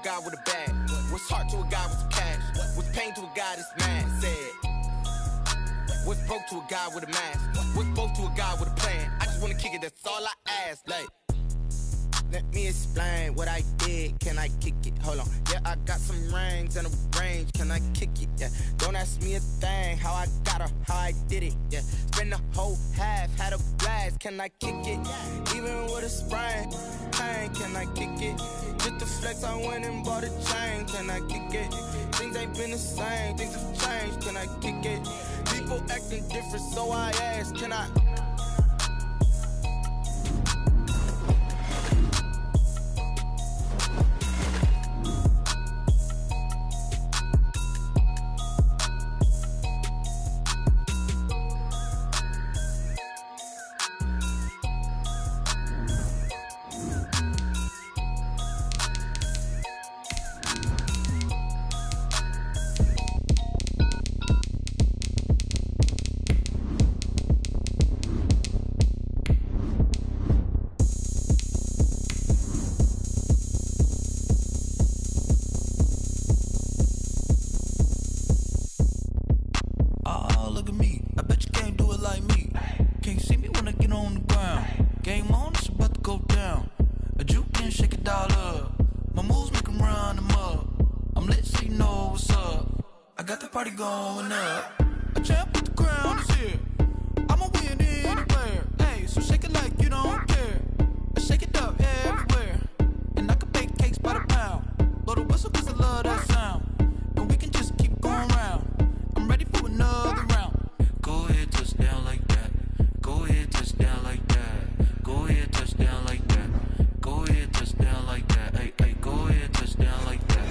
Guy with a bag. What's heart to a guy with some cash? What's pain to a guy that's mad? Said. What's broke to a guy with a mask? What's both to a guy with a plan? I just wanna kick it, that's all I ask. Like, let me explain what I did. Can I kick it? Hold on. Yeah, I got some rings and a range. Can I kick it? Yeah. Don't ask me a thing. How I got her, how I did it. Yeah. Spend the whole half, had a blast. Can I kick it? Even with a sprain. Pain, can I kick it? Just the flex, I went and bought a chain. Can I kick it? Things ain't been the same. Things have changed. Can I kick it? People acting different, so I ask. Can I? Going up, a champ with the crown is here. I'ma win anywhere. Hey, so shake it like you don't care. I shake it up everywhere. And I can bake cakes by the pound. Blow the whistle cause I love that sound. And we can just keep going round. I'm ready for another round. Go ahead, touch down like that. Go ahead, touch down like that. Go ahead, touch down like that. Go ahead, touch down like that. Hey, hey, go ahead, touch down like that.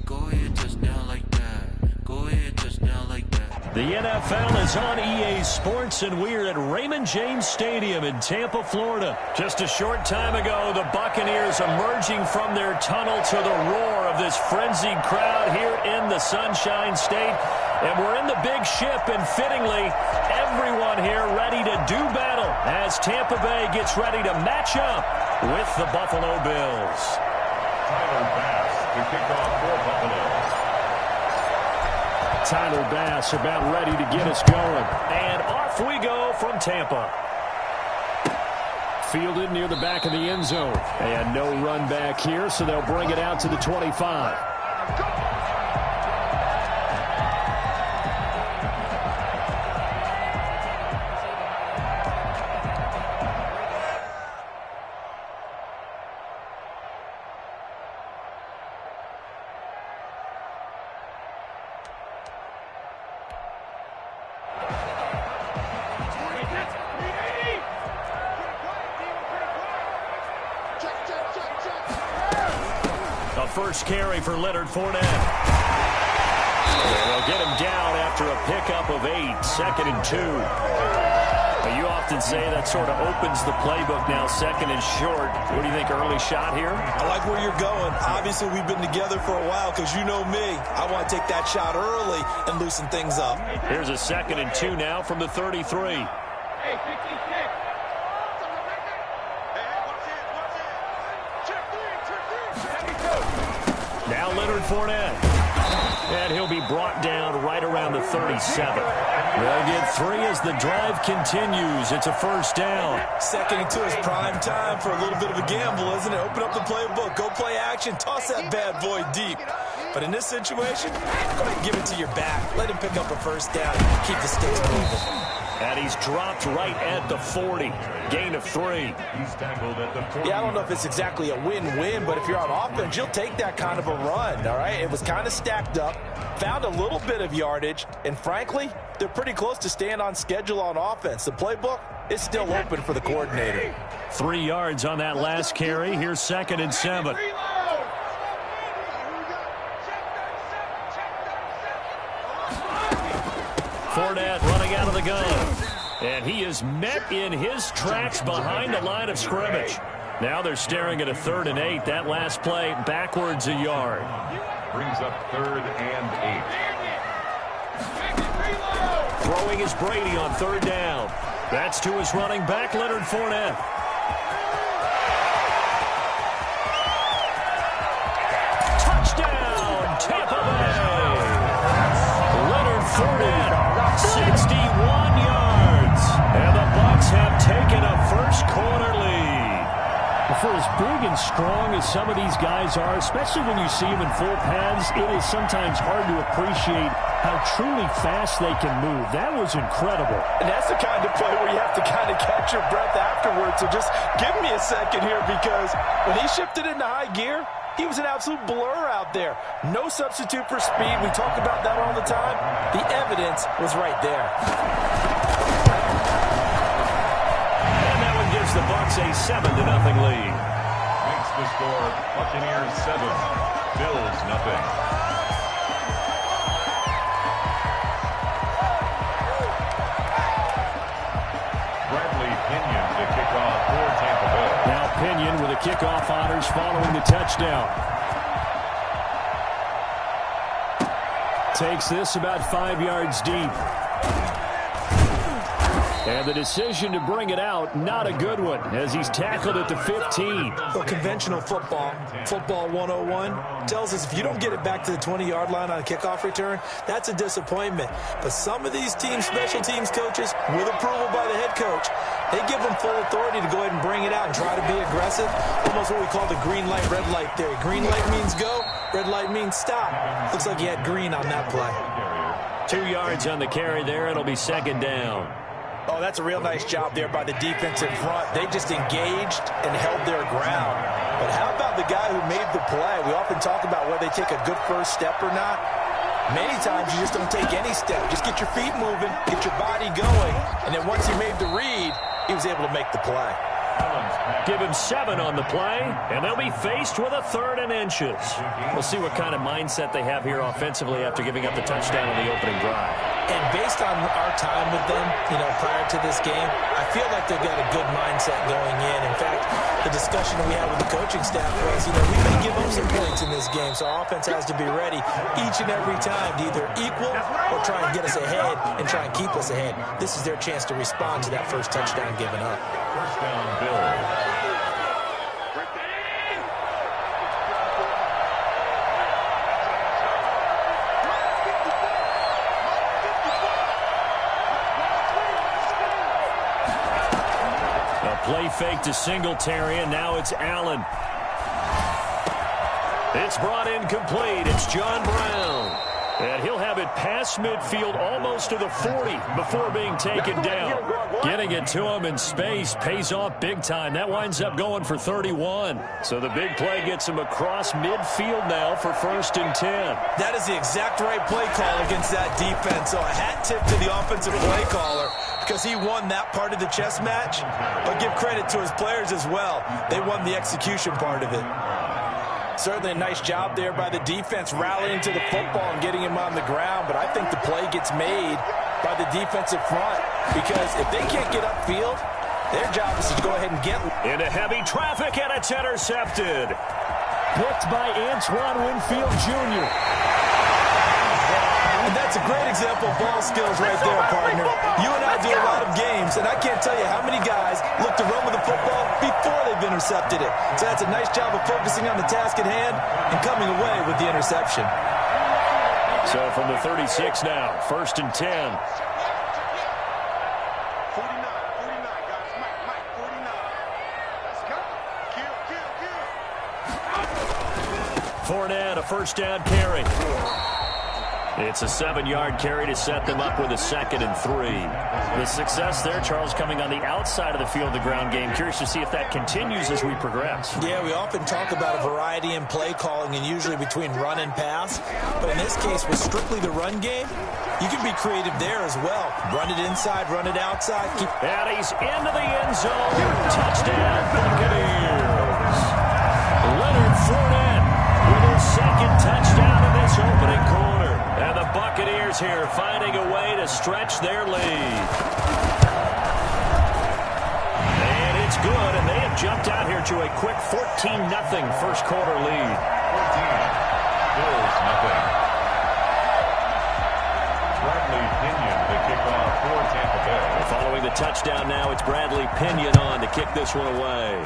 Go ahead, touch down like that. Go ahead, touch down like that. The NFL is on EA Sports, and we're at Raymond James Stadium in Tampa, Florida. Just a short time ago, the Buccaneers emerging from their tunnel to the roar of this frenzied crowd here in the Sunshine State. And we're in the big ship, and fittingly, everyone here ready to do battle as Tampa Bay gets ready to match up with the Buffalo Bills. Tyler Bass to kick off for Buffalo. Tyler Bass about ready to get us going. And off we go from Tampa. Fielded near the back of the end zone. And no run back here, so they'll bring it out to the 25. First carry for Leonard Fournette. They'll get him down after a pickup of 8, 2nd and 2. You often say that sort of opens the playbook now, 2nd and short. What do you think, early shot here? I like where you're going. Obviously, we've been together for a while because you know me. I want to take that shot early and loosen things up. Here's a 2nd and 2 now from the 33. Now Leonard Fournette. And he'll be brought down right around the 37. They'll get 3 as the drive continues. It's a first down. 2nd and 2 is prime time for a little bit of a gamble, isn't it? Open up the playbook. Go play action. Toss that bad boy deep. But in this situation, go ahead and give it to your back. Let him pick up a first down. Keep the sticks moving. And he's dropped right at the 40. Gain of 3. He's tackled at the 40. Yeah, I don't know if it's exactly a win-win, but if you're on offense, you'll take that kind of a run, all right? It was kind of stacked up, found a little bit of yardage, and frankly, they're pretty close to staying on schedule on offense. The playbook is still open for the coordinator. 3 yards on that last carry. Here's 2nd and 7. Fournette running out of the gun. And he is met in his tracks behind the line of scrimmage. Now they're staring at a 3rd and 8. That last play backwards a yard. Brings up 3rd and 8. Throwing is Brady on 3rd down. That's to his running back, Leonard Fournette. For as big and strong as some of these guys are, especially when you see them in full pads, it is sometimes hard to appreciate how truly fast they can move. That was incredible. And that's the kind of play where you have to kind of catch your breath afterwards. So just give me a second here, because when he shifted into high gear, he was an absolute blur out there. No substitute for speed. We talk about that all the time. The evidence was right there. Gives the Bucs a 7-0 lead. Makes the score Buccaneers 7, Bills nothing. Bradley Pinion to kick off for Tampa Bay. Now Pinion with the kickoff honors following the touchdown. Takes this about 5 yards deep. And the decision to bring it out, not a good one, as he's tackled at the 15. Well, conventional football 101, tells us if you don't get it back to the 20-yard line on a kickoff return, that's a disappointment. But some of these teams, special teams coaches, with approval by the head coach, they give them full authority to go ahead and bring it out and try to be aggressive. Almost what we call the green light, red light theory. Green light means go, red light means stop. Looks like he had green on that play. 2 yards on the carry there. It'll be second down. Oh, that's a real nice job there by the defense in front. They just engaged and held their ground. But how about the guy who made the play? We often talk about whether they take a good first step or not. Many times you just don't take any step. Just get your feet moving, get your body going, and then once he made the read, he was able to make the play. Give him 7 on the play, and they'll be faced with a 3rd and inches. We'll see what kind of mindset they have here offensively after giving up the touchdown on the opening drive. And based on our time with them, prior to this game, I feel like they've got a good mindset going in. In fact, the discussion that we had with the coaching staff was, we may give up some points in this game, so our offense has to be ready each and every time to either equal or try and get us ahead and try and keep us ahead. This is their chance to respond to that first touchdown given up. First down, Bills. Play fake to Singletary, and now it's Allen. It's brought in complete. It's John Brown. And he'll have it past midfield almost to the 40 before being taken down. Getting it to him in space pays off big time. That winds up going for 31. So the big play gets him across midfield now for 1st and 10. That is the exact right play call against that defense. So a hat tip to the offensive play caller, because he won that part of the chess match. But give credit to his players as well. They won the execution part of it. Certainly a nice job there by the defense rallying to the football and getting him on the ground. But I think the play gets made by the defensive front, because if they can't get upfield, their job is to go ahead and get into heavy traffic, and it's intercepted. Picked by Antoine Winfield Jr. And that's a great example of ball skills right there, partner. You and I do a lot of games, and I can't tell you how many guys look to run with the football before they've intercepted it. So that's a nice job of focusing on the task at hand and coming away with the interception. So from the 36 now, 1st and 10. 49, guys. Mike, 49. Let's go. Kill. Fournette, a 1st down carry. It's a 7-yard carry to set them up with a 2nd and 3. The success there, Charles, coming on the outside of the field, the ground game. Curious to see if that continues as we progress. Yeah, we often talk about a variety in play calling and usually between run and pass. But in this case, with strictly the run game, you can be creative there as well. Run it inside, run it outside. And he's into the end zone. Touchdown, Buccaneers. Leonard Fournette with his 2nd touchdown in this opening quarter. And the Buccaneers here finding a way to stretch their lead. And it's good, and they have jumped out here to a quick 14-0 first quarter lead. 14, Bills nothing. Bradley Pinion to kick off for Tampa Bay. Following the touchdown now, it's Bradley Pinion on to kick this one away.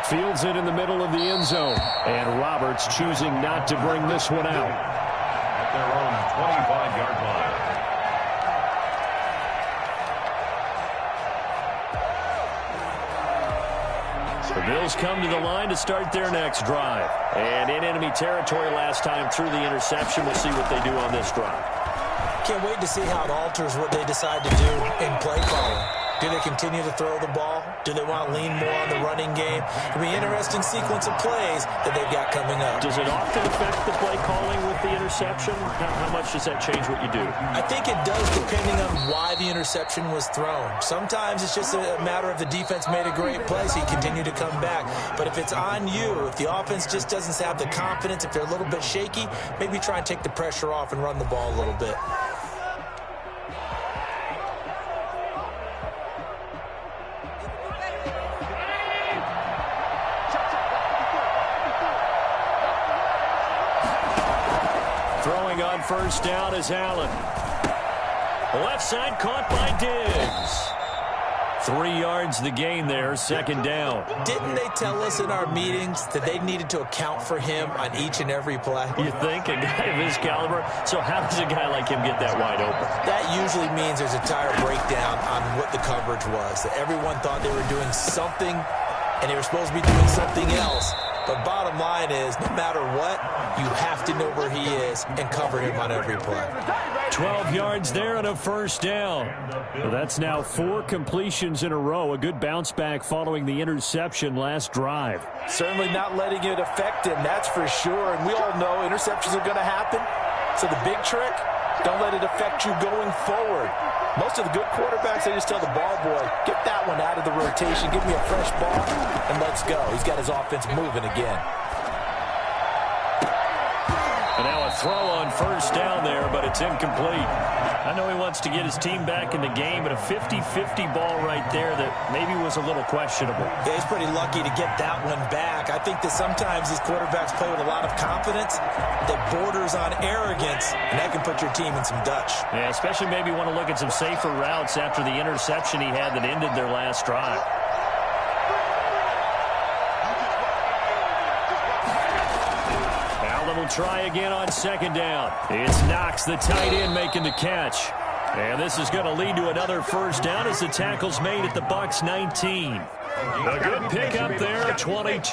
Fields it in the middle of the end zone. And Roberts choosing not to bring this one out. At their own 25-yard line. The Bills come to the line to start their next drive. And in enemy territory last time through the interception. We'll see what they do on this drive. Can't wait to see how it alters what they decide to do in play calling. Do they continue to throw the ball? Do they want to lean more on the running game? It'll be an interesting sequence of plays that they've got coming up. Does it often affect the play calling with the interception? How much does that change what you do? I think it does depending on why the interception was thrown. Sometimes it's just a matter of the defense made a great play, so you continue to come back. But if it's on you, if the offense just doesn't have the confidence, if they're a little bit shaky, maybe try and take the pressure off and run the ball a little bit. On first down is Allen. Left side caught by Diggs. 3 yards the gain there, second down. Didn't they tell us in our meetings that they needed to account for him on each and every play? You think? A guy of his caliber? So how does a guy like him get that wide open? That usually means there's a tire breakdown on what the coverage was. That everyone thought they were doing something, and they were supposed to be doing something else. But bottom line is, no matter what, you have to know where he is and cover him on every play. 12 yards there and a first down. Well, that's now 4 completions in a row. A good bounce back following the interception last drive. Certainly not letting it affect him, that's for sure. And we all know interceptions are going to happen. So the big trick, don't let it affect you going forward. Most of the good quarterbacks, they just tell the ball boy, get that one out of the rotation, give me a fresh ball, and let's go. He's got his offense moving again. And now a throw on first down there, but it's incomplete. I know he wants to get his team back in the game, but a 50-50 ball right there that maybe was a little questionable. Yeah, he's pretty lucky to get that one back. I think that sometimes these quarterbacks play with a lot of confidence that borders on arrogance, and that can put your team in some Dutch. Yeah, especially maybe want to look at some safer routes after the interception he had that ended their last drive. Allen will try again on second down. It's Knox, the tight end, making the catch. And this is going to lead to another first down as the tackle's made at the Bucs 19. A good pickup there, 22.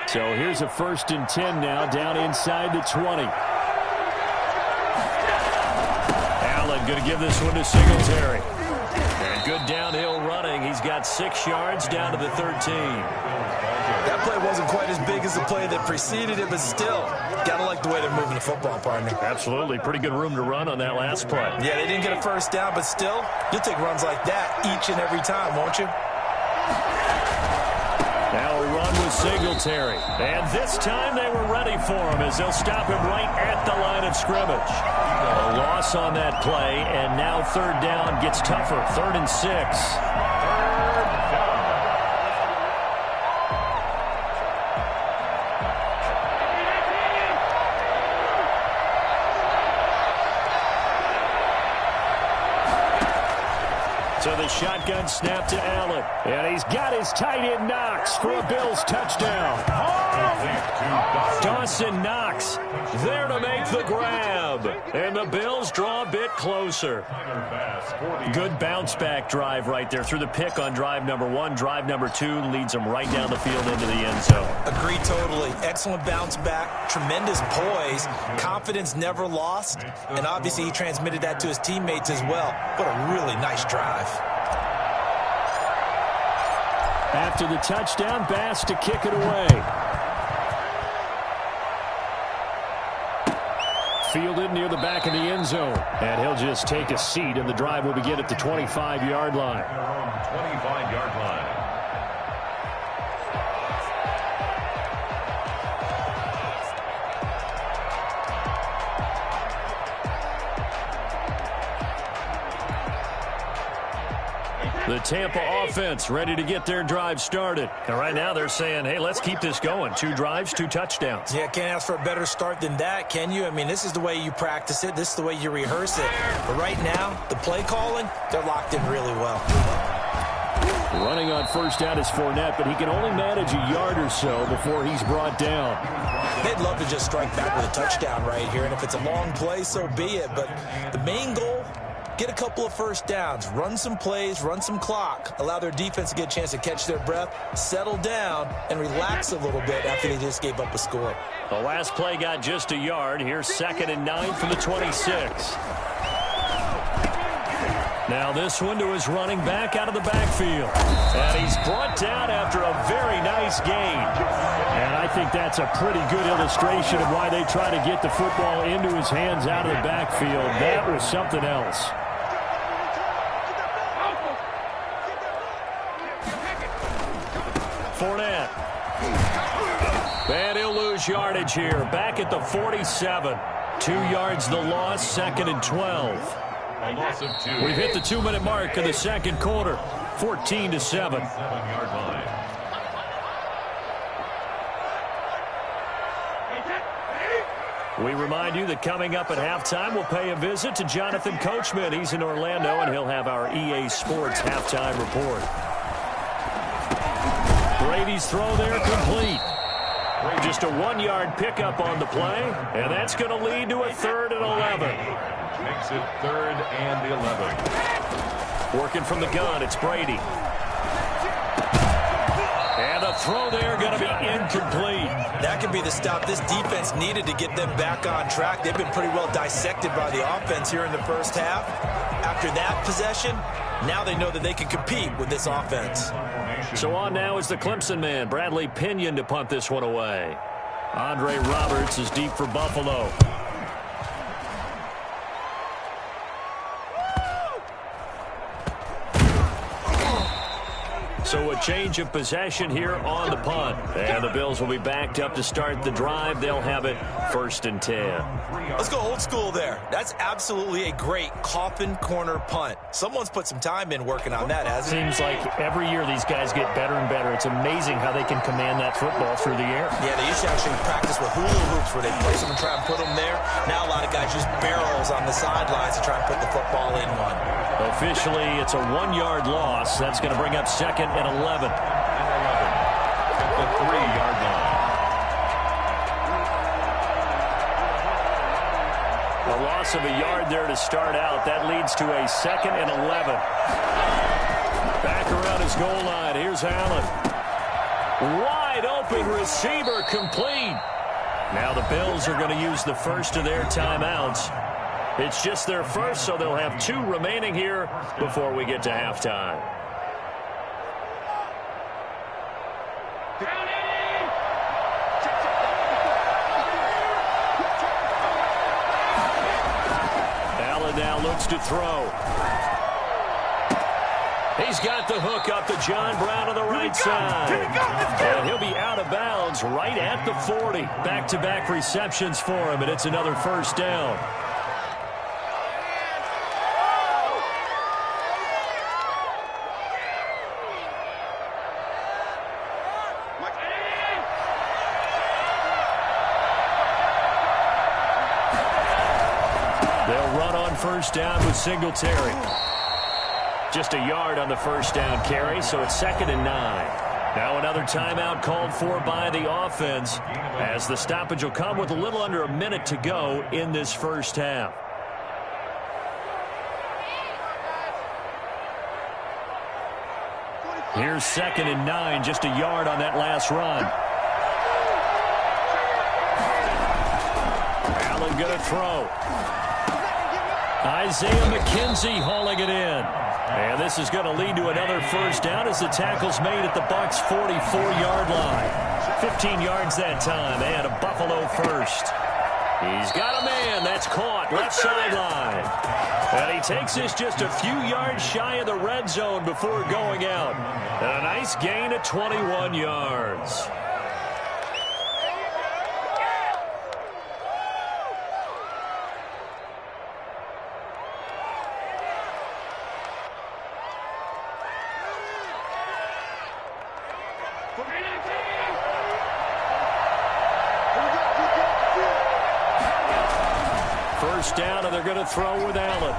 So here's a 1st and 10 now, down inside the 20. Allen going to give this one to Singletary. And good downhill running. He's got 6 yards down to the 13. That play wasn't quite as big as the play that preceded it, but still, gotta like the way they're moving the football, partner. Absolutely. Pretty good room to run on that last play. Yeah, they didn't get a first down, but still, you'll take runs like that each and every time, won't you? Now a run with Singletary. And this time they were ready for him as they'll stop him right at the line of scrimmage. A loss on that play, and now 3rd down gets tougher. 3rd and 6. So the shotgun snap to Allen. And he's got his tight end Knox for a Bills touchdown. Dawson Knox there to make the grab. And the Bills draw a bit closer. Good bounce back drive right there through the pick on drive number 1. Drive number 2 leads them right down the field into the end zone. Agree totally. Excellent bounce back. Tremendous poise. Confidence never lost. And obviously he transmitted that to his teammates as well. What a really nice drive. After the touchdown, Bass to kick it away. Fielded near the back of the end zone. And he'll just take a seat, and the drive will begin at the 25-yard line. 25-yard line. The Tampa offense ready to get their drive started. And right now they're saying, hey, let's keep this going. 2 drives, 2 touchdowns. Yeah, can't ask for a better start than that, can you? I mean, this is the way you practice it. This is the way you rehearse it. But right now, the play calling, they're locked in really well. Running on first down is Fournette, but he can only manage a yard or so before he's brought down. They'd love to just strike back with a touchdown right here. And if it's a long play, so be it. But the main goal, get a couple of first downs, run some plays, run some clock, allow their defense to get a chance to catch their breath, settle down, and relax a little bit after they just gave up a score. The last play got just a yard. Here's 2nd and 9 from the 26. Now this one to his running back out of the backfield. And he's brought down after a very nice gain. And I think that's a pretty good illustration of why they try to get the football into his hands out of the backfield. That was something else. Fournette. And he'll lose yardage here. Back at the 47. 2 yards the loss, 2nd and 12. A loss of 2. We've hit the 2-minute mark in the second quarter. 14-7. 7-yard line. We remind you that coming up at halftime, we'll pay a visit to Jonathan Coachman. He's in Orlando, and he'll have our EA Sports halftime report. Brady's throw there complete. Just a 1-yard pickup on the play, and that's going to lead to a 3rd and 11. Makes it 3rd and 11. Working from the gun, it's Brady. And a throw there going to be incomplete. That could be the stop this defense needed to get them back on track. They've been pretty well dissected by the offense here in the first half. After that possession, now they know that they can compete with this offense. So on now is the Clemson man, Bradley Pinion, to punt this one away. Andre Roberts is deep for Buffalo. So a change of possession here on the punt. And the Bills will be backed up to start the drive. They'll have it 1st and 10. Let's go old school there. That's absolutely a great coffin corner punt. Someone's put some time in working on that, hasn't it? Seems like every year these guys get better and better. It's amazing how they can command that football through the air. Yeah, they used to actually practice with hula hoops where they place them and try and put them there. Now a lot of guys use barrels on the sidelines to try and put the football in one. Officially, it's a 1-yard loss. That's going to bring up 2nd and 11. At the 3-yard line. A loss of a yard there to start out. That leads to a 2nd and 11. Back around his goal line. Here's Allen. Wide open receiver complete. Now the Bills are going to use the first of their timeouts. It's just their first, so they'll have 2 remaining here before we get to halftime. Allen now looks to throw. He's got the hook up to John Brown on the right side. And he'll be out of bounds right at the 40. Back-to-back receptions for him, and it's another first down. They'll run on first down with Singletary. Just a yard on the first down carry, so it's 2nd and 9. Now another timeout called for by the offense, as the stoppage will come with a little under a minute to go in this first half. Here's 2nd and 9, just a yard on that last run. Allen going to throw. Isaiah McKenzie hauling it in. And this is going to lead to another first down as the tackle's made at the Bucs' 44-yard line. 15 yards that time, and a Buffalo first. He's got a man. That's caught left sideline. And he takes this just a few yards shy of the red zone before going out. And a nice gain of 21 yards. First down, and they're going to throw with Allen.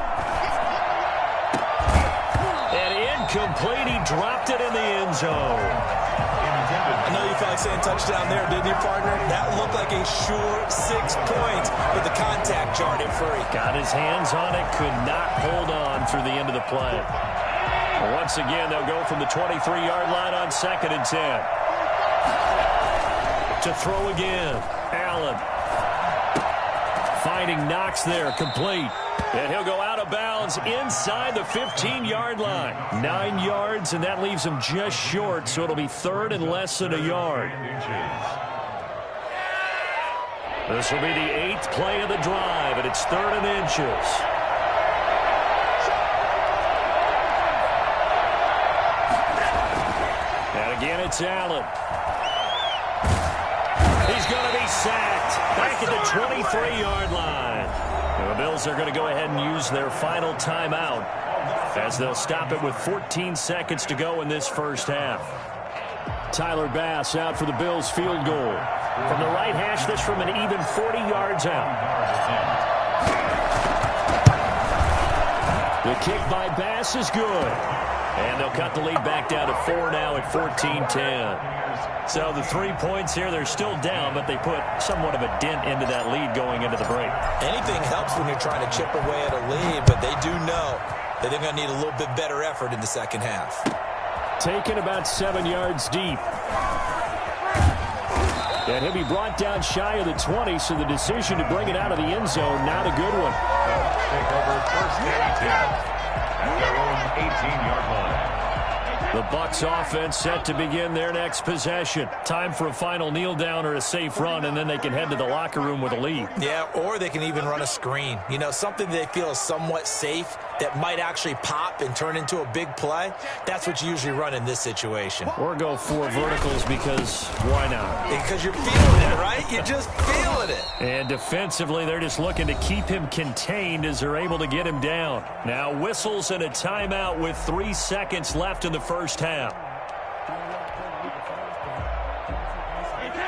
And incomplete. He dropped it in the end zone. I know you thought like saying touchdown there, didn't you, partner? That looked like a sure 6 points, but the contact jarred him free. Got his hands on it, could not hold on through the end of the play. Once again, they'll go from the 23-yard line on 2nd and 10. To throw again, Allen. Finding Knox there, complete. And he'll go out of bounds inside the 15-yard line. 9 yards, and that leaves him just short, so it'll be 3rd and less than a yard. This will be the 8th play of the drive, and it's 3rd and inches. And again, it's Allen. He's going to be sacked back at the 23-yard line. The Bills are going to go ahead and use their final timeout as they'll stop it with 14 seconds to go in this first half. Tyler Bass out for the Bills field goal. From the right hash, this from an even 40 yards out. The kick by Bass is good. And they'll cut the lead back down to 4 now at 14-10. So the 3 points here, they're still down, but they put somewhat of a dent into that lead going into the break. Anything helps when you're trying to chip away at a lead, but they do know that they're going to need a little bit better effort in the second half. Taken about 7 yards deep. And he'll be brought down shy of the 20, so the decision to bring it out of the end zone, not a good one. Take over 1st and 10 at their own 18-yard line. The Bucs offense set to begin their next possession. Time for a final kneel down or a safe run, and then they can head to the locker room with a lead. Yeah, or they can even run a screen. You know, something they feel is somewhat safe that might actually pop and turn into a big play. That's what you usually run in this situation. Or go 4 verticals because why not? Because you're feeling it, right? You're just feeling it. And defensively, they're just looking to keep him contained as they're able to get him down. Now whistles and a timeout with 3 seconds left in the first half.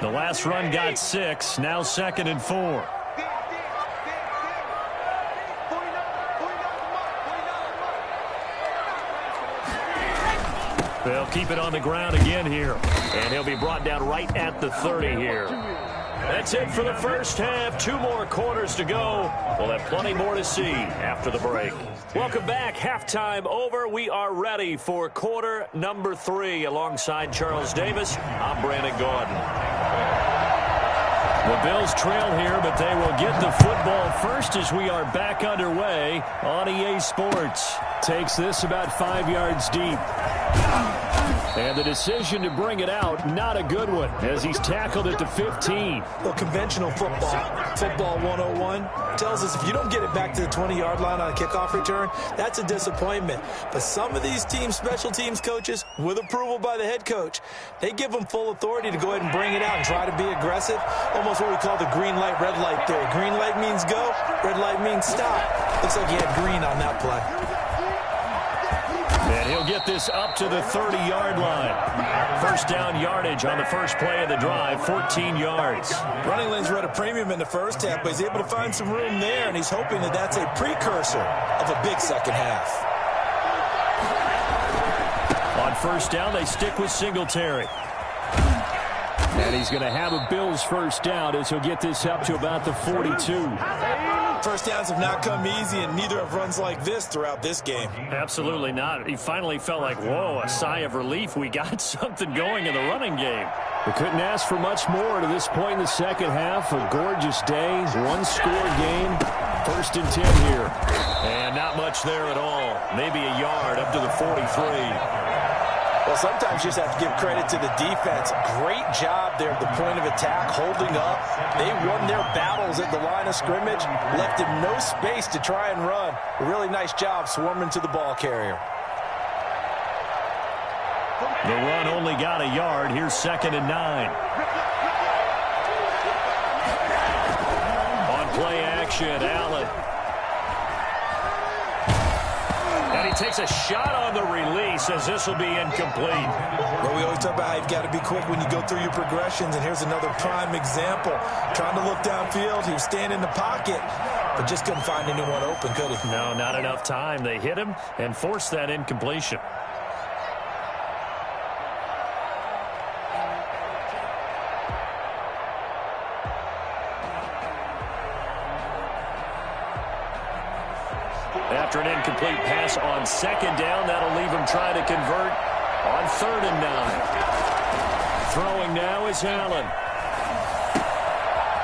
The last run got 6, now 2nd and 4. They'll keep it on the ground again here. And he'll be brought down right at the 30 here. That's it for the first half. 2 more quarters to go. We'll have plenty more to see after the break. Welcome back. Halftime over. We are ready for quarter number 3. Alongside Charles Davis, I'm Brandon Gordon. The Bills trail here, but they will get the football first as we are back underway on EA Sports. Takes this about 5 yards deep. And the decision to bring it out, not a good one, as he's tackled at the 15. Well, conventional football 101, tells us if you don't get it back to the 20-yard line on a kickoff return, that's a disappointment. But some of these special teams coaches, with approval by the head coach, they give them full authority to go ahead and bring it out and try to be aggressive. Almost what we call the green light, red light theory. Green light means go, red light means stop. Looks like he had green on that play. And he'll get this up to the 30-yard line. First down yardage on the first play of the drive, 14 yards. Running lanes were at a premium in the first half, but he's able to find some room there, and he's hoping that that's a precursor of a big second half. On first down, they stick with Singletary. And he's going to have a Bills first down as he'll get this up to about the 42. First downs have not come easy, and neither have runs like this throughout this game. Absolutely not. He finally felt like, whoa, a sigh of relief. We got something going in the running game. We couldn't ask for much more to this point in the second half. A gorgeous day, one-score game. 1st and 10 here. And not much there at all. Maybe a yard up to the 43. Well, sometimes you just have to give credit to the defense. Great job there at the point of attack, holding up. They won their battles at the line of scrimmage, left him no space to try and run. A really nice job swarming to the ball carrier. The run only got a yard. Here's 2nd and 9. On play action, Allen. And he takes a shot on the release as this will be incomplete. Well, we always talk about how you've got to be quick when you go through your progressions, and here's another prime example. Trying to look downfield, he was standing in the pocket, but just couldn't find anyone open, could he? No, not enough time. They hit him and forced that incompletion. after an incomplete pass on second down. That'll leave him trying to convert on 3rd and 9. Throwing now is Allen.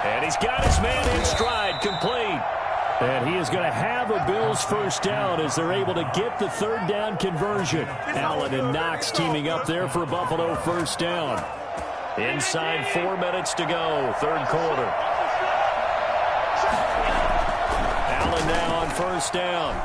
And he's got his man in stride, complete. And he is going to have a Bills first down as they're able to get the 3rd down conversion. Allen and Knox teaming up there for a Buffalo first down. Inside 4 minutes to go, 3rd quarter. Allen now on first down.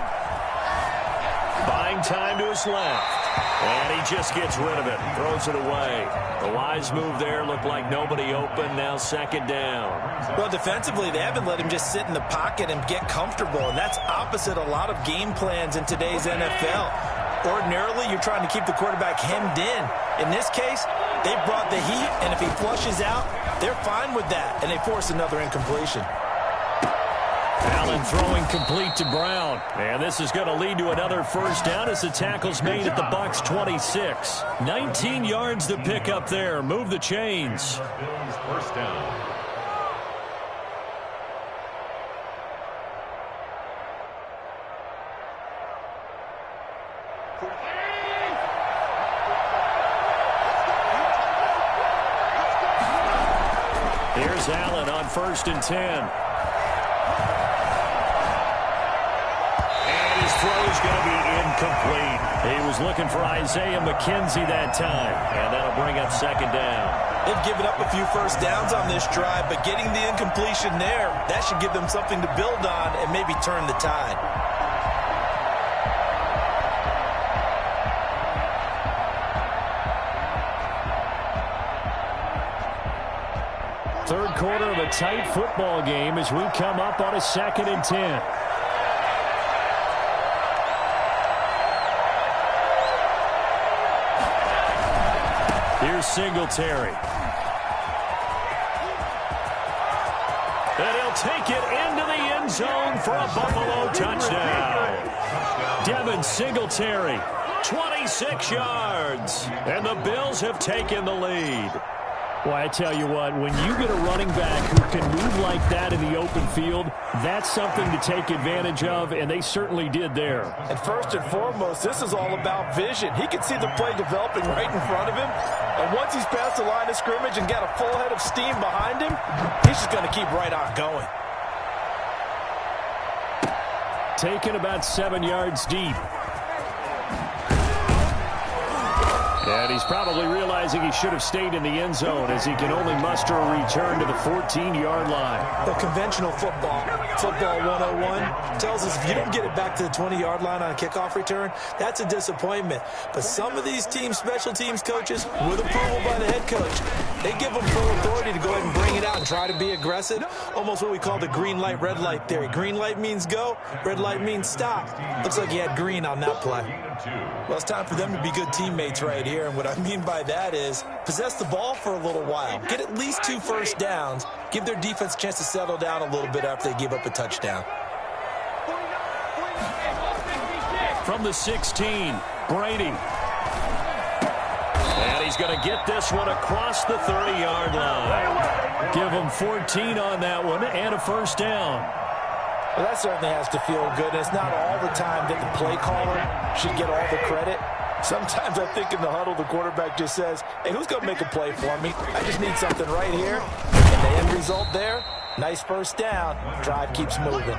Buying time to his left. And he just gets rid of it, throws it away. The wise move there, looked like nobody open, now 2nd down. Well, defensively, they haven't let him just sit in the pocket and get comfortable, and that's opposite a lot of game plans in today's NFL. Ordinarily, you're trying to keep the quarterback hemmed in. In this case, they brought the heat, and if he flushes out, they're fine with that, and they force another incompletion. Allen throwing complete to Brown. And this is going to lead to another first down as the tackle's made at the Bucs 26. 19 yards to pick up there. Move the chains. Bills first down. Here's Allen on 1st and 10. Throw's going to be incomplete. He was looking for Isaiah McKenzie that time, and that'll bring up 2nd down. They've given up a few first downs on this drive, but getting the incompletion there, that should give them something to build on and maybe turn the tide. Third quarter of a tight football game as we come up on a 2nd and 10. Here's Singletary. And he'll take it into the end zone for a Buffalo touchdown. Devin Singletary, 26 yards. And the Bills have taken the lead. Well, I tell you what, when you get a running back who can move like that in the open field, that's something to take advantage of, and they certainly did there. And first and foremost, this is all about vision. He can see the play developing right in front of him, and once he's past the line of scrimmage and got a full head of steam behind him, he's just going to keep right on going. Taken about 7 yards deep. And he's probably realizing he should have stayed in the end zone as he can only muster a return to the 14-yard line. The conventional football 101, tells us if you don't get it back to the 20-yard line on a kickoff return, that's a disappointment. But some of these team special teams coaches, with approval by the head coach, they give them full authority to go ahead and bring it out and try to be aggressive, almost what we call the green light, red light theory. Green light means go, red light means stop. Looks like he had green on that play. Well, it's time for them to be good teammates right here, and what I mean by that is possess the ball for a little while, get at least 2 first downs, give their defense a chance to settle down a little bit after they give up a touchdown. From the 16, Brady. And he's going to get this one across the 30-yard line. Give him 14 on that one and a first down. Well, that certainly has to feel good. And it's not all the time that the play caller should get all the credit. Sometimes I think in the huddle, the quarterback just says, hey, who's going to make a play for me? I just need something right here. And the end result there, nice first down. Drive keeps moving.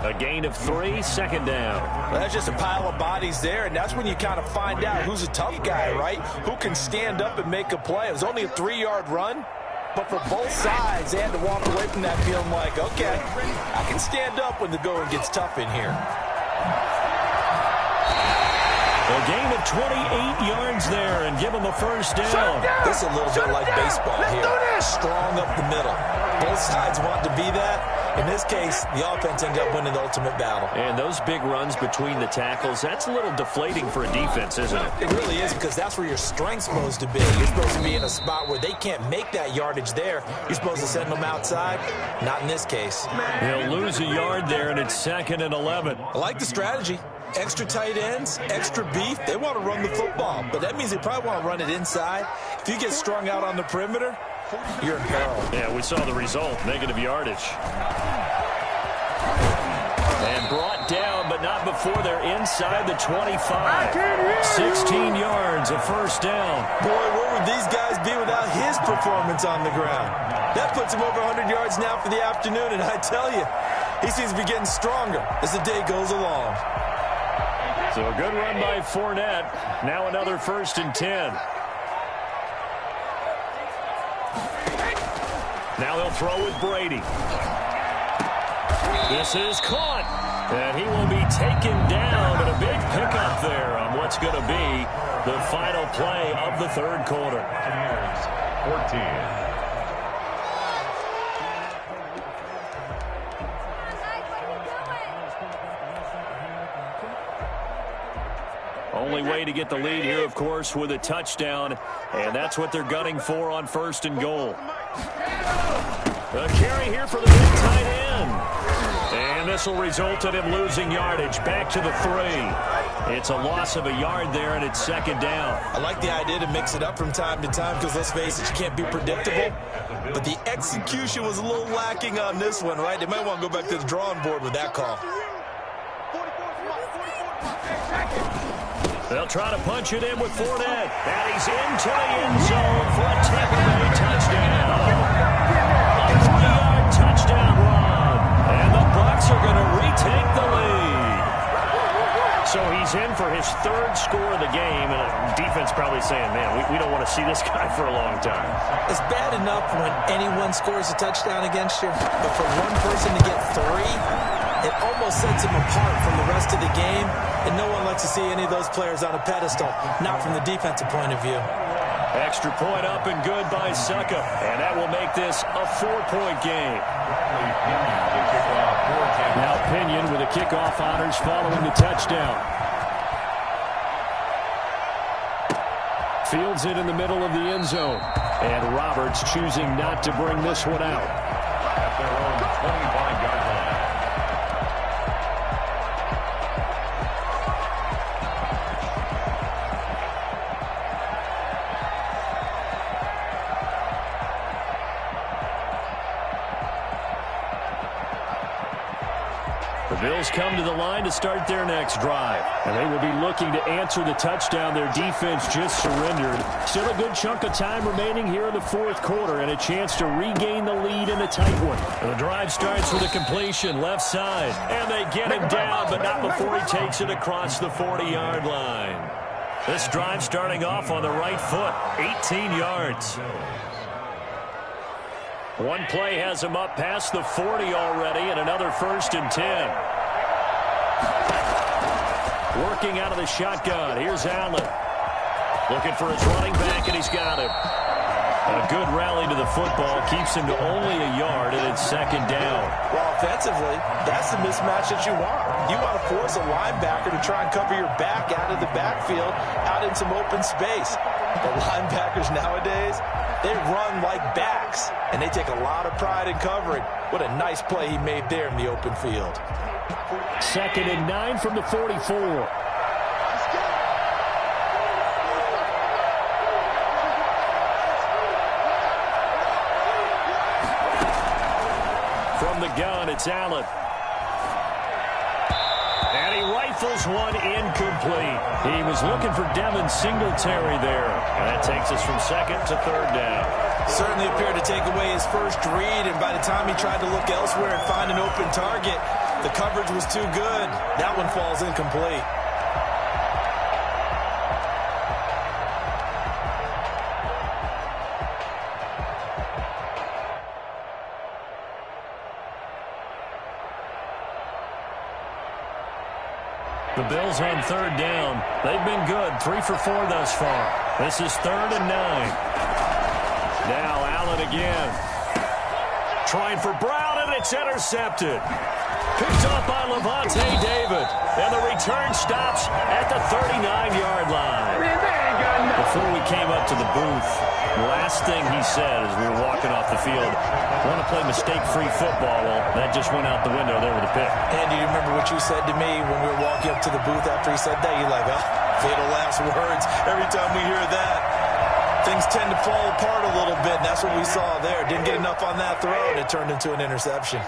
A gain of 3, 2nd down. Well, that's just a pile of bodies there, and that's when you kind of find out who's a tough guy, right? Who can stand up and make a play. It was only a 3-yard run. But for both sides, they had to walk away from that feeling like, okay, I can stand up when the going gets tough in here. A gain of 28 yards there and give them a first down. This is a little bit like baseball here. Strong up the middle. Both sides want to be that. In this case, the offense ended up winning the ultimate battle. And those big runs between the tackles, that's a little deflating for a defense, isn't it? It really is, because that's where your strength's supposed to be. You're supposed to be in a spot where they can't make that yardage there. You're supposed to send them outside. Not in this case. They'll lose a yard there, and it's 2nd and 11. I like the strategy. Extra tight ends, extra beef. They want to run the football, but that means they probably want to run it inside. If you get strung out on the perimeter, you're in peril. Yeah, we saw the result, negative yardage. And brought down, but but not before they're inside the 25. 16 yards, a first down. Boy, where would these guys be without his performance on the ground? That puts him over 100 yards now for the afternoon, and I tell you, he seems to be getting stronger as the day goes along. So a good run by Fournette. Now another 1st and 10. Now they'll throw with Brady. This is caught. And he will be taken down, but a big pickup there on what's going to be the final play of the third quarter. 14. Only way to get the lead here, of course, with a touchdown, and that's what they're gunning for on 1st and goal. A carry here for the big tight end. And this will result in him losing yardage back to the 3. It's a loss of a yard there, and it's 2nd down. I like the idea to mix it up from time to time because, let's face it, you can't be predictable. But the execution was a little lacking on this one, right? They might want to go back to the drawing board with that call. They'll try to punch it in with Fournette. And he's into the end zone for a Tampa Bay touchdown. A 3-yard touchdown run. And the Bucs are going to retake the lead. So he's in for his 3rd score of the game. And the defense probably saying, man, we don't want to see this guy for a long time. It's bad enough when anyone scores a touchdown against you. But for one person to get 3, it almost sets him apart from the rest of the game. And no one likes to see any of those players on a pedestal, not from the defensive point of view. Extra point up and good by Suckup. And that will make this a 4-point game. Now Pinion with the kickoff honors following the touchdown. Fields it in the middle of the end zone. And Roberts choosing not to bring this one out. At their own 25-yard line. The Bills come to the line to start their next drive. And they will be looking to answer the touchdown their defense just surrendered. Still a good chunk of time remaining here in the 4th quarter and a chance to regain the lead in a tight one. The drive starts with a completion left side. And they get him down, but not before he takes it across the 40-yard line. This drive starting off on the right foot, 18 yards. One play has him up past the 40 already, and another 1st and 10. Working out of the shotgun. Here's Allen. Looking for his running back, and he's got him. A good rally to the football keeps him to only a yard, and it's 2nd down. Well, offensively, that's the mismatch that you want. You want to force a linebacker to try and cover your back out of the backfield, out in some open space. The linebackers nowadays, they run like backs, and they take a lot of pride in covering. What a nice play he made there in the open field. 2nd and 9 from the 44. From the gun, it's Allen. And he rifles one incomplete. He was looking for Devin Singletary there. And that takes us from 2nd to 3rd down. Certainly appeared to take away his first read, and by the time he tried to look elsewhere and find an open target, the coverage was too good. That one falls incomplete. The Bills on 3rd down. They've been good, 3 for 4 thus far. This is 3rd and 9. Now Allen again. Trying for Brown, and it's intercepted. Picked up by Levante David. And the return stops at the 39-yard line. Before we came up to the booth, the last thing he said as we were walking off the field, want to play mistake-free football. Well, that just went out the window there with a pick. Andy, you remember what you said to me when we were walking up to the booth after he said that? You're like, oh, fatal last words. Every time we hear that, things tend to fall apart a little bit, and that's what we saw there. Didn't get enough on that throw, and it turned into an interception.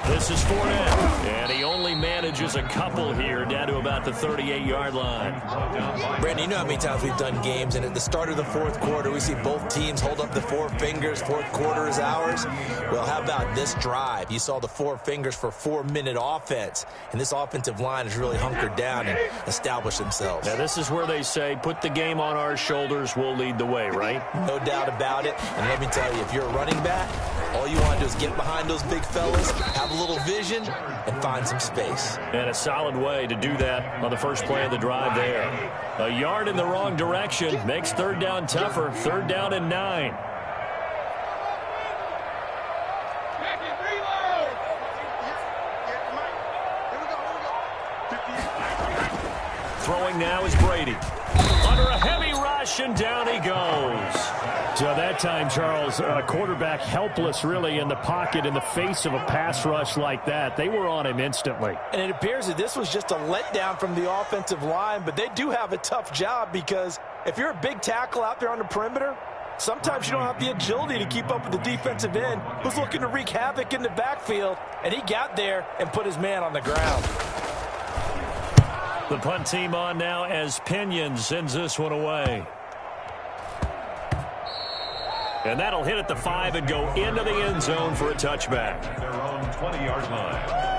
This is Fournette, and he only manages a couple here, down to about the 38-yard line. Brandon, you know how many times we've done games, and at the start of the fourth quarter, we see both teams hold up the four fingers, fourth quarter is ours. Well, how about this drive? You saw the four fingers for 4-minute offense, and this offensive line has really hunkered down and established themselves. Now, this is where they say, put the game on our shoulders, we'll lead the way, right? No doubt about it, and let me tell you, if you're a running back, all you want to do is get behind those big fellas, have a little vision, and find some space. And a solid way to do that on the first play of the drive there. A yard in the wrong direction makes third down tougher. Third down and 9. Throwing now is Brady. Under a heavy rush, and down he goes. So that time, Charles, a quarterback helpless really in the pocket in the face of a pass rush like that. They were on him instantly. And it appears that this was just a letdown from the offensive line, but they do have a tough job because if you're a big tackle out there on the perimeter, sometimes you don't have the agility to keep up with the defensive end who's looking to wreak havoc in the backfield, and he got there and put his man on the ground. The punt team on now as Pinion sends this one away. And that'll hit at the 5 and go into the end zone for a touchback. Their own 20-yard line.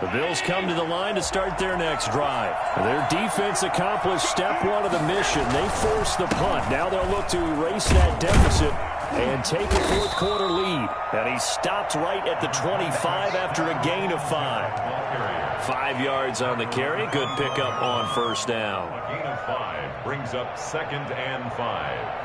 The Bills come to the line to start their next drive. Their defense accomplished step one of the mission. They forced the punt. Now they'll look to erase that deficit and take a fourth quarter lead. And he stopped right at the 25 after a gain of 5. 5 yards on the carry. Good pickup on first down. A gain of 5 brings up 2nd and 5.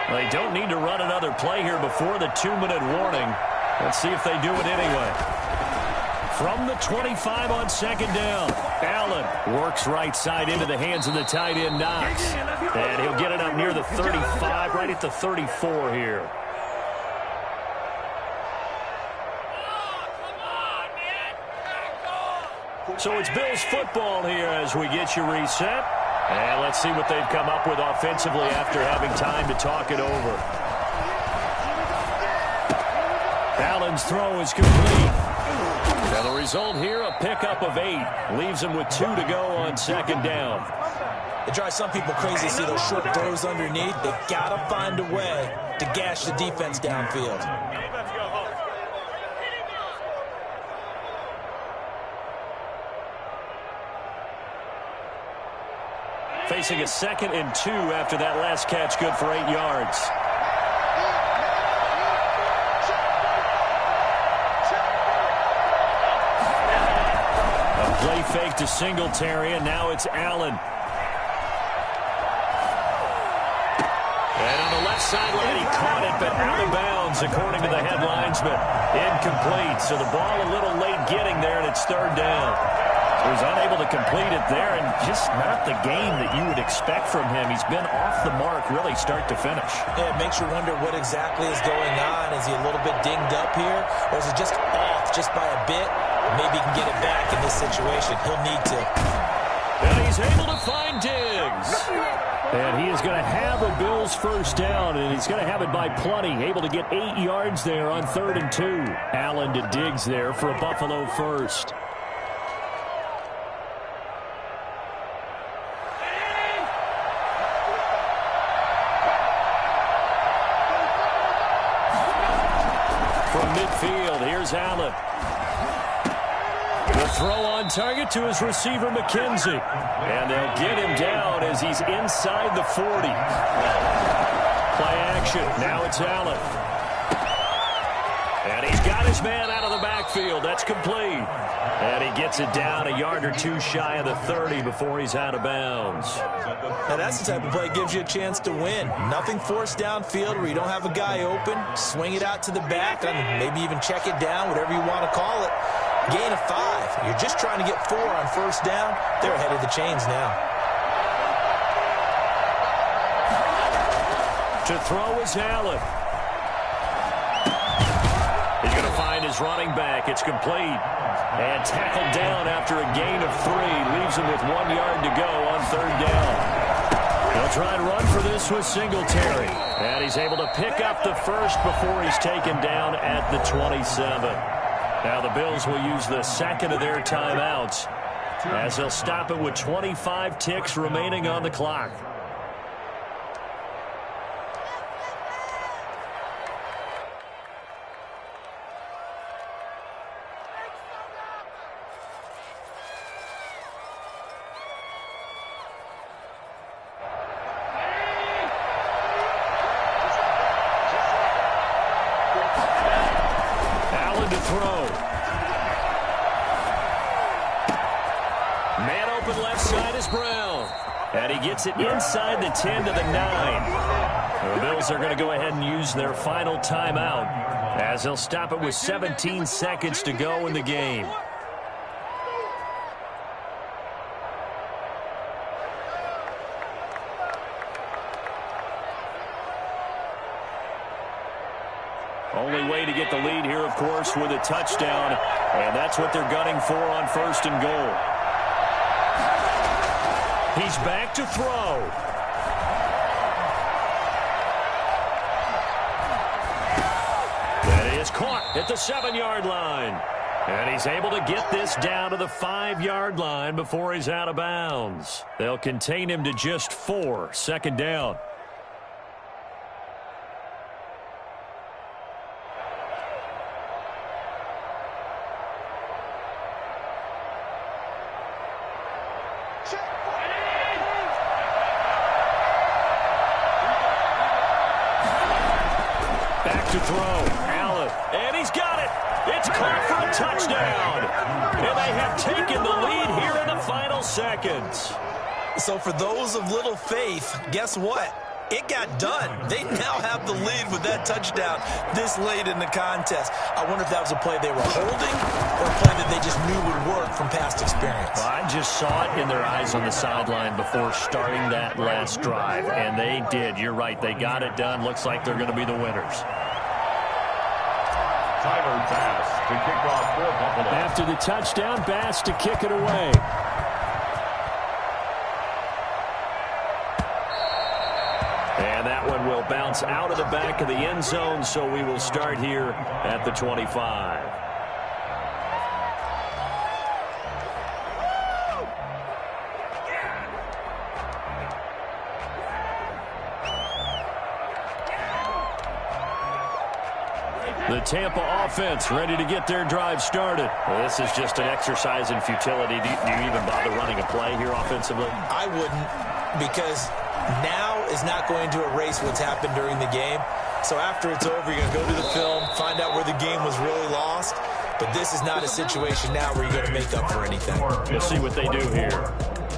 They don't need to run another play here before the 2-minute warning. Let's see if they do it anyway. From the 25 on second down, Allen works right side into the hands of the tight end Knox. And he'll get it up near the 35, right at the 34 here. So it's Bills football here as we get you reset. And let's see what they've come up with offensively after having time to talk it over. Allen's throw is complete. Now the result here, a pickup of 8. Leaves him with 2 to go on second down. It drives some people crazy to see those short throws underneath. They've got to find a way to gash the defense downfield. Facing a 2nd and 2 after that last catch, good for 8 yards. A play fake to Singletary, and now it's Allen. And on the left sideline, he caught it, but out of bounds, according to the head linesman. Incomplete, so the ball a little late getting there, and it's third down. He was unable to complete it there, and just not the game that you would expect from him. He's been off the mark really start to finish. Yeah, it makes you wonder what exactly is going on. Is he a little bit dinged up here, or is it just off just by a bit? Maybe he can get it back in this situation. He'll need to. And he's able to find Diggs. And he is going to have a Bills first down, and he's going to have it by plenty. Able to get 8 yards there on 3rd and 2. Allen to Diggs there for a Buffalo first. From midfield, here's Allen. The throw on target to his receiver, McKenzie. And they'll get him down as he's inside the 40. Play action. Now it's Allen. And he's got his man out of the backfield. That's complete. And he gets it down a yard or 2 shy of the 30 before he's out of bounds. Now that's the type of play that gives you a chance to win. Nothing forced downfield where you don't have a guy open. Swing it out to the back and maybe even check it down, whatever you want to call it. Gain of 5. You're just trying to get 4 on first down. They're ahead of the chains now. To throw is Allen. He's going to find his running back. It's complete. And tackled down after a gain of 3. Leaves him with 1 yard to go on third down. He'll try and run for this with Singletary. And he's able to pick up the first before he's taken down at the 27. Now the Bills will use the second of their timeouts as they'll stop it with 25 ticks remaining on the clock. It inside the 10 to the 9. The Bills are going to go ahead and use their final timeout as they'll stop it with 17 seconds to go in the game. Only way to get the lead here, of course, with a touchdown, and that's what they're gunning for on first and goal. He's back to throw. That is caught at the 7-yard line. And he's able to get this down to the 5-yard line before he's out of bounds. They'll contain him to just 4. Second down. To throw, Allen, and he's got it. It's caught for a touchdown. And they have taken the lead here in the final seconds. So for those of little faith, guess what? It got done. They now have the lead with that touchdown this late in the contest. I wonder if that was a play they were holding or a play that they just knew would work from past experience. Well, I just saw it in their eyes on the sideline before starting that last drive, and they did. You're right. They got it done. Looks like they're going to be the winners. Tyler Bass to kick off for Buffalo. After the touchdown, Bass to kick it away. And that one will bounce out of the back of the end zone, so we will start here at the 25. The Tampa offense ready to get their drive started. Well, this is just an exercise in futility. Do you even bother running a play here offensively? I wouldn't, because now is not going to erase what's happened during the game. So after it's over, you're going to go to the film, find out where the game was really lost. But this is not a situation now where you're going to make up for anything. We'll see what they do here.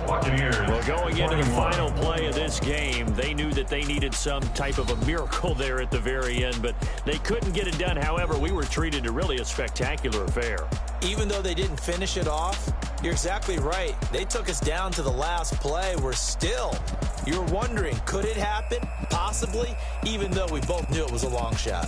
Well, going into the final play of this game, they knew that they needed some type of a miracle there at the very end, but they couldn't get it done. However, we were treated to really a spectacular affair. Even though they didn't finish it off, you're exactly right. They took us down to the last play. You're wondering, could it happen? Possibly, even though we both knew it was a long shot.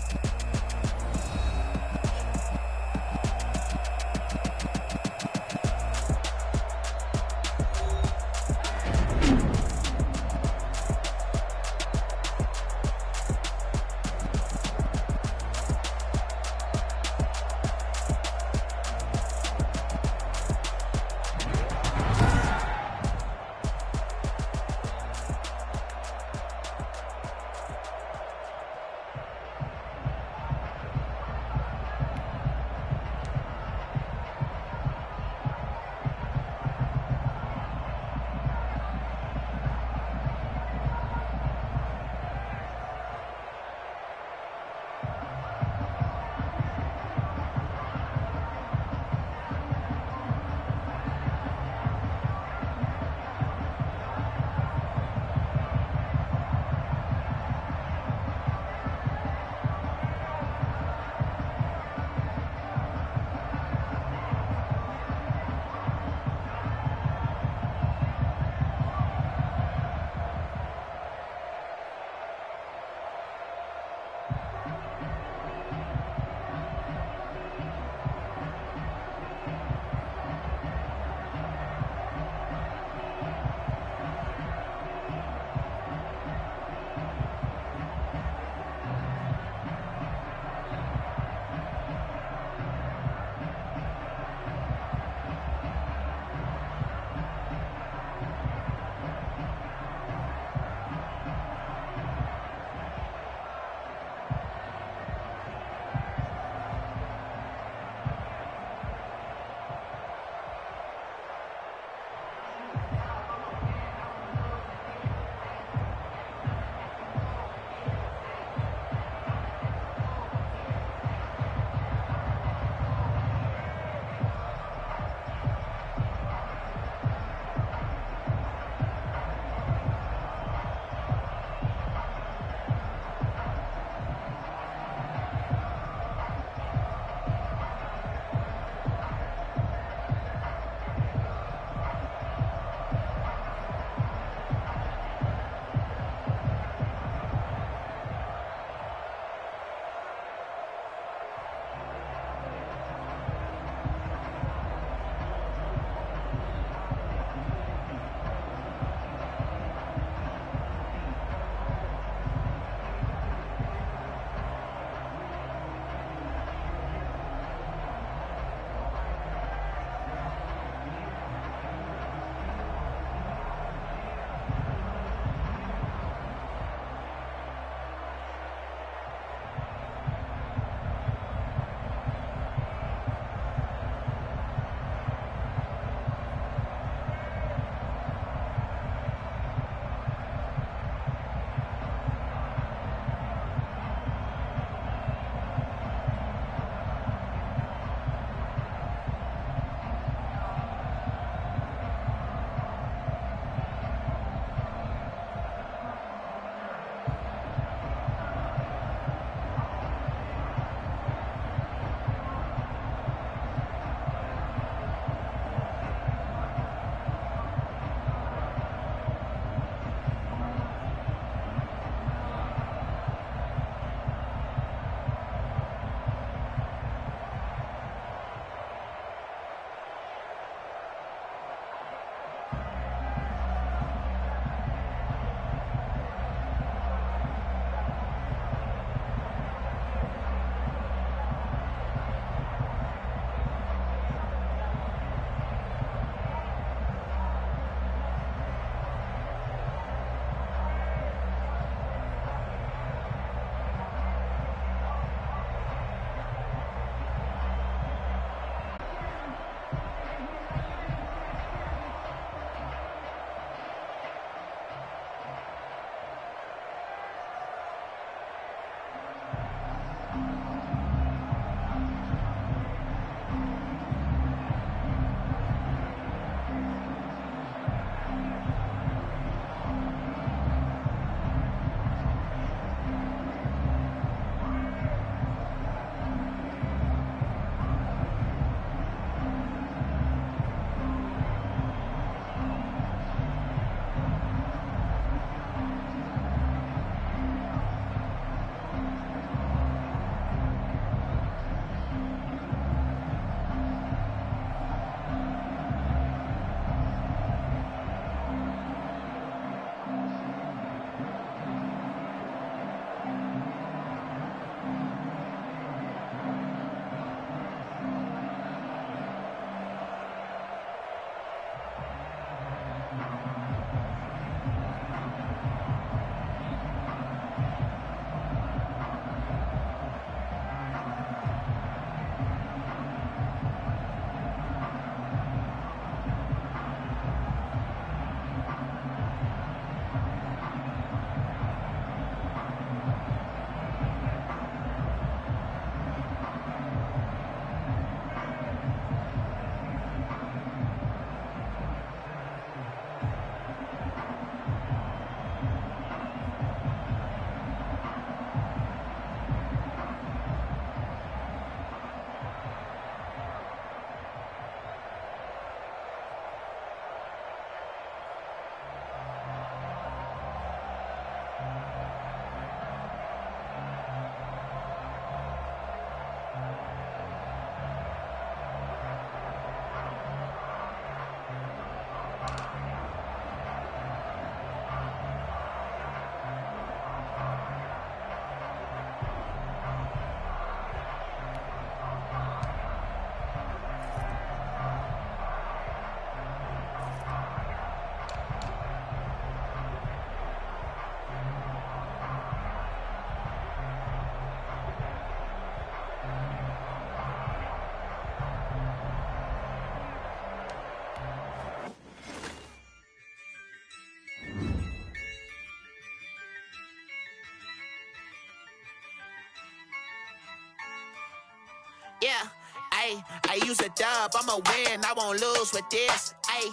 Yeah, I use a dub, I'ma win, I won't lose with this. Ay,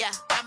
yeah, I'm